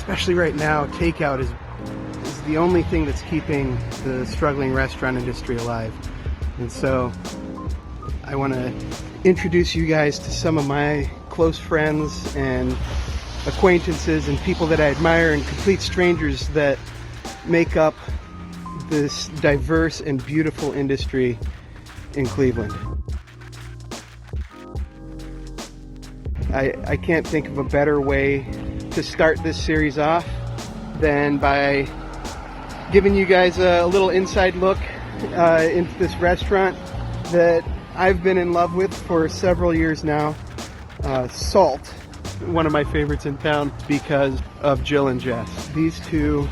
especially right now, takeout is the only thing that's keeping the struggling restaurant industry alive. And so I want to introduce you guys to some of my close friends and acquaintances and people that I admire and complete strangers that make up this diverse and beautiful industry in Cleveland. I can't think of a better way to start this series off than by giving you guys a little inside look into this restaurant that I've been in love with for several years now. Salt, one of my favorites in town because of Jill and Jess. These two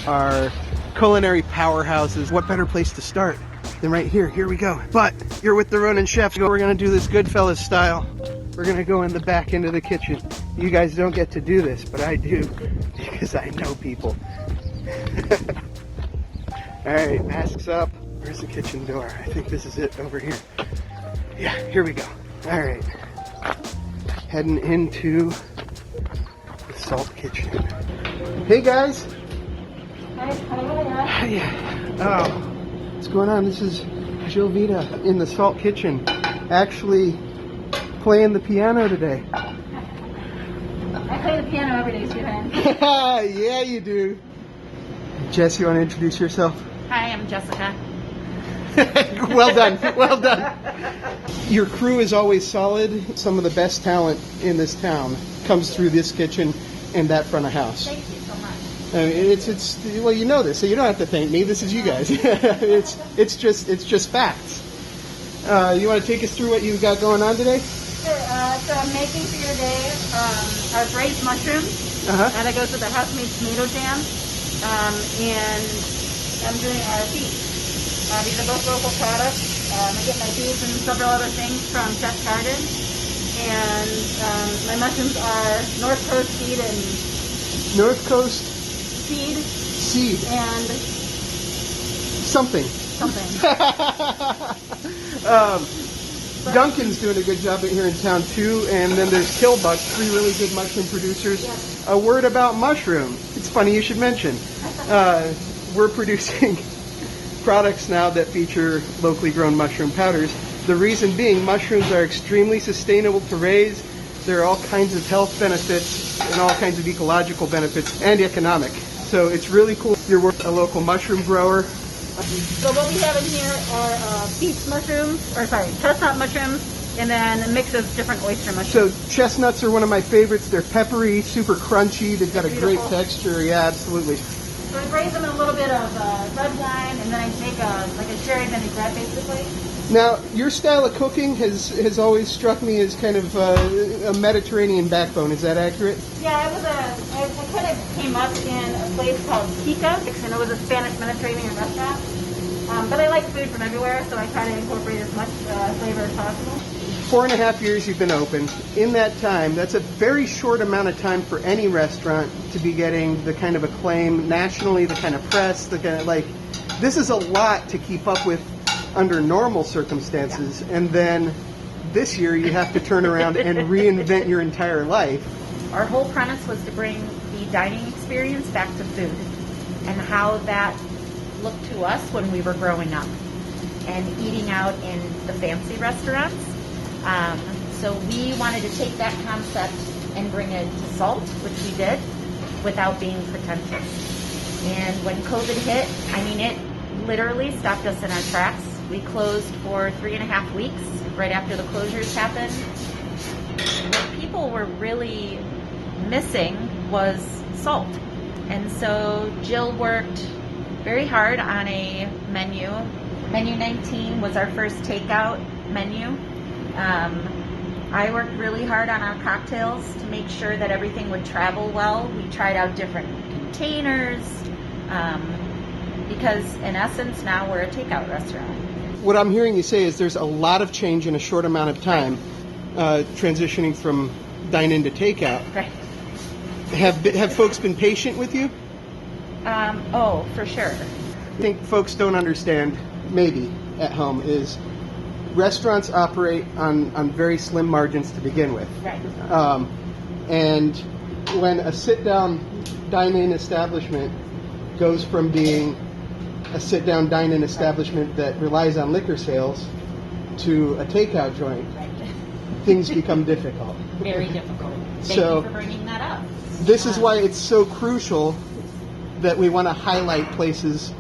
are culinary powerhouses. What better place to start than right here? Here we go. But you're with the Ronin chefs. We're gonna do this Goodfellas style. We're gonna go in the back into the kitchen. You guys don't get to do this, but I do because I know people. All right, masks up. Where's the kitchen door? I think this is it over here. Yeah, here we go. All right, heading into the Salt Kitchen. Hey guys. Hi. Oh, what's going on? This is Jill Vita in the Salt Kitchen, actually playing the piano today. I play the piano every day, Stephen. Yeah, you do. Jess, you want to introduce yourself? Hi, I'm Jessica. Well done, well done. Your crew is always solid. Some of the best talent in this town comes through this kitchen and that front of house. Thank you so much. It's well, you know this, so you don't have to thank me. This is you guys. it's just facts. You want to take us through what you've got going on today? Sure. So I'm making for your day our braised mushrooms. That goes with the house-made tomato jam. And I'm doing our beef. These are both local products. I get my beef and several other things from Chef's Garden. And my mushrooms are North Coast seed and North Coast seed and something. Duncan's doing a good job here in town too, and then there's Killbuck, 3 really good mushroom producers. Yes. A word about mushroom. It's funny you should mention. We're producing products now that feature locally grown mushroom powders. The reason being, mushrooms are extremely sustainable to raise. There are all kinds of health benefits and all kinds of ecological benefits and economic. So it's really cool. You're a local mushroom grower. So what we have in here are chestnut mushrooms, and then a mix of different oyster mushrooms. So chestnuts are one of my favorites. They're peppery, super crunchy. They've got a great texture. Yeah, absolutely. So I braise them in a little bit of red wine, and then I make a sherry vinaigrette, basically. Now, your style of cooking has always struck me as kind of a Mediterranean backbone. Is that accurate? Yeah, I kind of came up in a place called Kika, and it was a Spanish Mediterranean restaurant. But I like food from everywhere, so I try to incorporate as much flavor as possible. 4.5 years you've been open. In that time, that's a very short amount of time for any restaurant to be getting the kind of acclaim nationally, the kind of press, the kind of this is a lot to keep up with under normal circumstances. Yeah. And then this year you have to turn around and reinvent your entire life. Our whole premise was to bring the dining experience back to food and how that looked to us when we were growing up and eating out in the fancy restaurants. So we wanted to take that concept and bring it to Salt, which we did, without being pretentious. And when COVID hit, it literally stopped us in our tracks. We closed for 3.5 weeks right after the closures happened. What people were really missing was salt. And so Jill worked very hard on a menu. Menu 19 was our first takeout menu. I worked really hard on our cocktails to make sure that everything would travel well. We tried out different containers because in essence now we're a takeout restaurant. What I'm hearing you say is there's a lot of change in a short amount of time, transitioning from dine-in to takeout. Right. Have folks been patient with you? Oh, for sure. I think folks don't understand, maybe, at home, is restaurants operate on very slim margins to begin with. Right. And when a sit-down dine-in establishment goes from being a sit-down dine-in establishment that relies on liquor sales to a takeout joint, things become difficult. Very difficult. Thank So, you for bringing that up. This is why it's so crucial that we want to highlight places.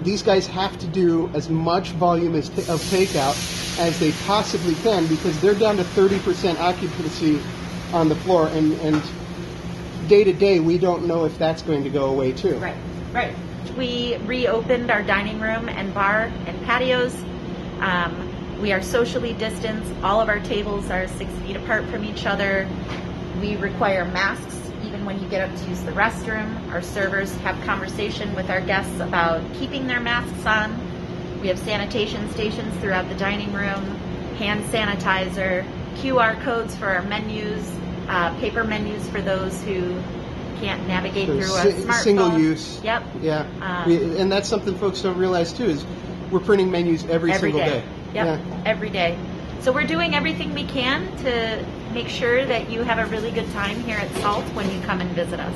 These guys have to do as much volume of takeout as they possibly can, because they're down to 30% occupancy on the floor, and day to day we don't know if that's going to go away too. Right, right. We reopened our dining room and bar and patios. We are socially distanced. All of our tables are 6 feet apart from each other. We require masks even when you get up to use the restroom. Our servers have conversation with our guests about keeping their masks on. We have sanitation stations throughout the dining room, hand sanitizer, QR codes for our menus, paper menus for those who can't navigate through a smartphone. Single use. Yep. Yeah. And that's something folks don't realize too, is we're printing menus every single day. Yep. Yeah. Every day. So we're doing everything we can to make sure that you have a really good time here at SALT when you come and visit us.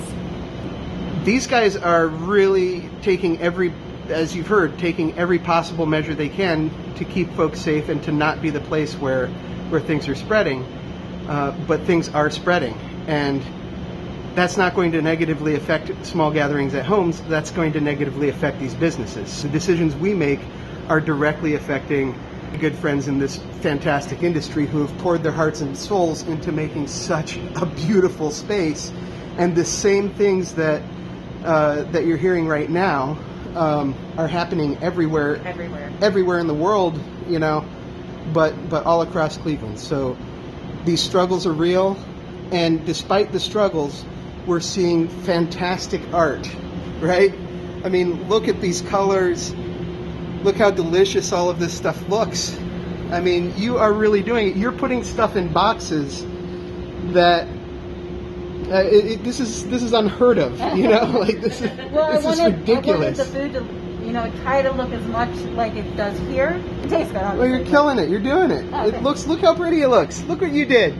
These guys are really taking as you've heard, taking every possible measure they can to keep folks safe and to not be the place where things are spreading. But things are spreading, and that's not going to negatively affect small gatherings at homes. That's going to negatively affect these businesses. The decisions we make are directly affecting good friends in this fantastic industry who have poured their hearts and souls into making such a beautiful space. And the same things that you're hearing right now are happening everywhere in the world, but all across Cleveland. So these struggles are real, and despite the struggles, we're seeing fantastic art, right? I mean, look at these colors. Look how delicious all of this stuff looks. I mean, you are really doing it. You're putting stuff in boxes that this is unheard of. Like this is ridiculous. I wanted the food to, try to look as much like it does here. It tastes good. Well, you're killing it. You're doing it. Okay. Look how pretty it looks. Look what you did.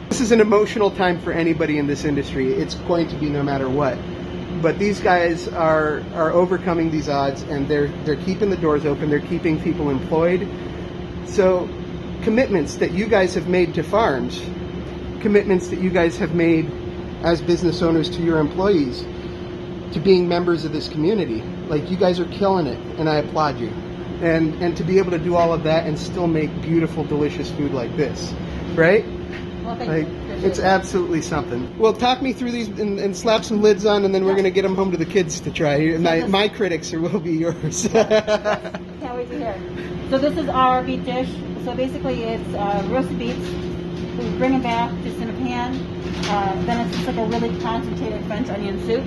This is an emotional time for anybody in this industry. It's going to be no matter what. But these guys are overcoming these odds, and they're keeping the doors open. They're keeping people employed. So commitments that you guys have made to farms, commitments that you guys have made as business owners to your employees, to being members of this community. Like, you guys are killing it, and I applaud you. And to be able to do all of that and still make beautiful, delicious food like this, right? Well, thank you. It's absolutely something. Well, talk me through these and slap some lids on, and then we're going to get them home to the kids to try. My critics will be yours. Can't wait to hear. So this is our beet dish. So basically it's roasted beets. We bring them back just in a pan. Then it's just like a really concentrated French onion soup.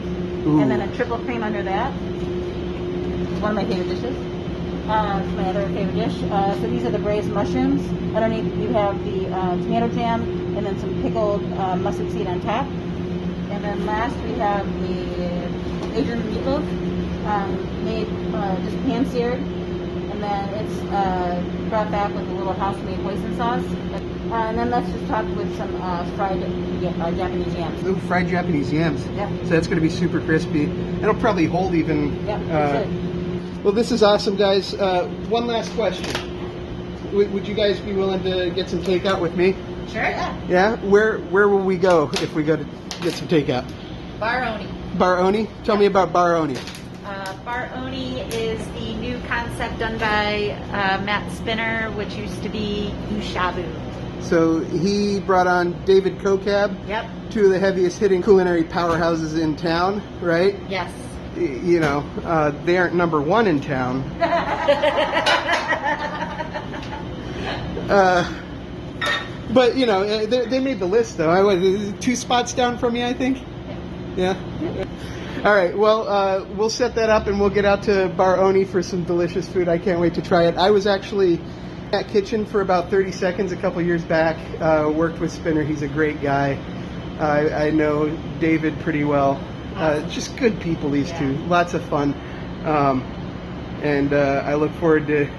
Ooh. And then a triple cream under that. It's one of my favorite dishes. It's my other favorite dish. So these are the braised mushrooms. Underneath you have the tomato jam, and then some pickled mustard seed on top. And then last we have the Asian meatloaf, made just pan-seared. And then it's brought back with a little house-made hoisin sauce. And then let's just top with some fried Japanese yams. Ooh, fried Japanese yams. Yep. So that's going to be super crispy. It'll probably hold even. Yep, it should. Well, this is awesome, guys. One last question. Would you guys be willing to get some takeout with me? Sure. Yeah? Where will we go if we go to get some takeout? Bar Oni. Bar Oni? Tell me about Bar Oni. Bar Oni is the new concept done by Matt Spinner, which used to be Ushabu. So he brought on David Kokab, Yep. two of the heaviest hitting culinary powerhouses in town, right? Yes. They aren't number one in town. But, they made the list, though. I was 2 spots down from you, I think? Yeah? All right, well, we'll set that up and we'll get out to Bar Oni for some delicious food. I can't wait to try it. I was actually at Kitchen for about 30 seconds a couple years back. Worked with Spinner. He's a great guy. I know David pretty well. Just good people, these two. Lots of fun. And I look forward to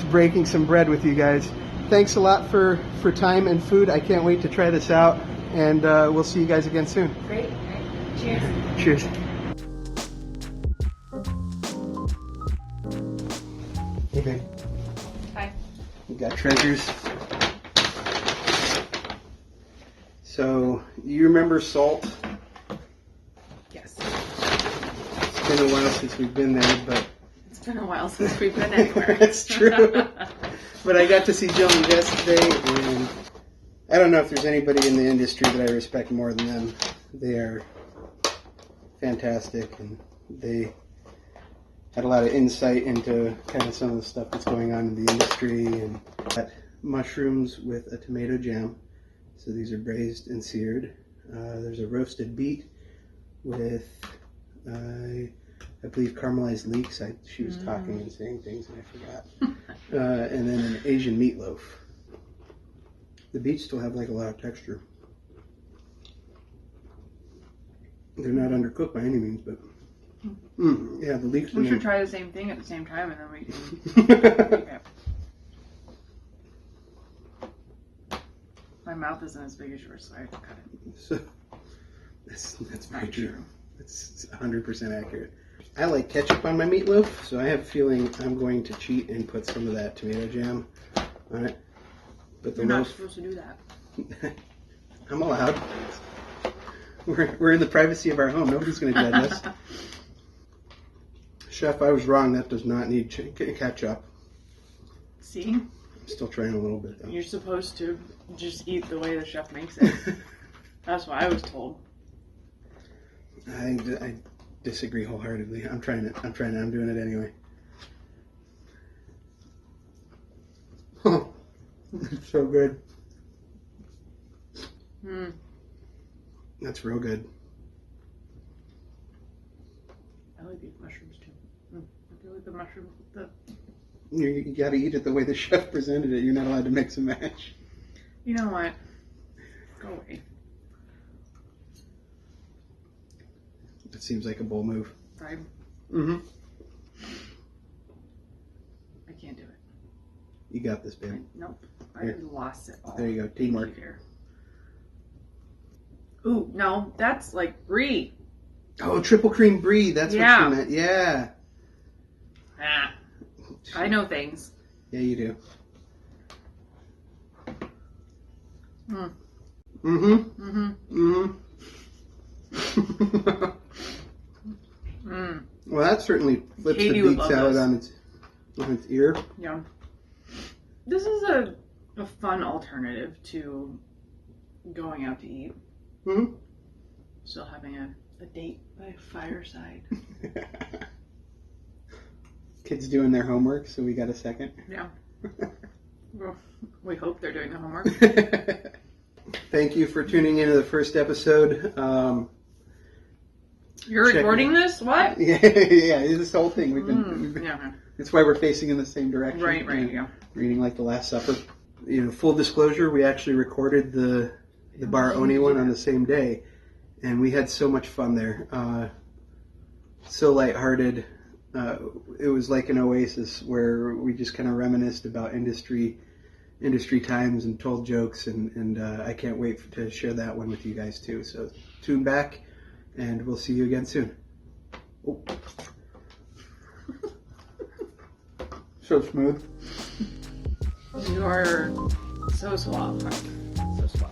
breaking some bread with you guys. Thanks a lot for time and food. I can't wait to try this out. and we'll see you guys again soon. Great. Cheers. Cheers. Hey, babe. Hi. We got treasures. So, you remember Salt? Yes. It's been a while since we've been there, but... It's been a while since we've been anywhere. That's true. But I got to see Jillian yesterday, and I don't know if there's anybody in the industry that I respect more than them. They are fantastic, and they had a lot of insight into kind of some of the stuff that's going on in the industry. And got mushrooms with a tomato jam. So these are braised and seared. There's a roasted beet with, I believe, caramelized leeks. She was talking and saying things and I forgot. And then an Asian meatloaf. The beets still have like a lot of texture. They're not undercooked by any means, but yeah, the leeks. We should try the same thing at the same time, and then we can. Okay. My mouth isn't as big as yours, so I have to cut it. So, that's very true. It's 100% accurate. I like ketchup on my meatloaf, so I have a feeling I'm going to cheat and put some of that tomato jam on it. But the You're not loaf, supposed to do that. I'm allowed. We're in the privacy of our home. Nobody's going to judge us. Chef, I was wrong. That does not need ketchup. See? I'm still trying a little bit, though. You're supposed to just eat the way the chef makes it. That's what I was told. I disagree wholeheartedly. I'm trying it. I'm doing it anyway. Oh, it's so good. That's real good. I like these mushrooms too. I feel like the mushrooms with the... You got to eat it the way the chef presented it. You're not allowed to mix and match. You know what? Go away. It seems like a bold move. Right? Mm-hmm. I can't do it. You got this, babe. Nope. I Here. lost it all. There you go. Teamwork. Here. Ooh, no, that's like brie. Oh, triple cream brie. That's what you meant. Yeah. Ah, I know things. Yeah, you do. Well, that certainly flips Katie the would beet love salad this. on its ear. Yeah. This is a fun alternative to going out to eat. Mm-hmm. Still having a date by fireside. Kids doing their homework, so we got a second. Yeah. Well, we hope they're doing the homework. Thank you for tuning into the first episode. You're recording this? What? Yeah, this whole thing. We've been Yeah. That's why we're facing in the same direction. Right, Yeah. yeah. Reading like The Last Supper. Full disclosure, we actually recorded the Bar Oni one on the same day, and we had so much fun there. So lighthearted. It was like an oasis where we just kind of reminisced about industry times and told jokes, and I can't wait to share that one with you guys too. So tune back, and we'll see you again soon. Oh. So smooth. You are so suave. So suave.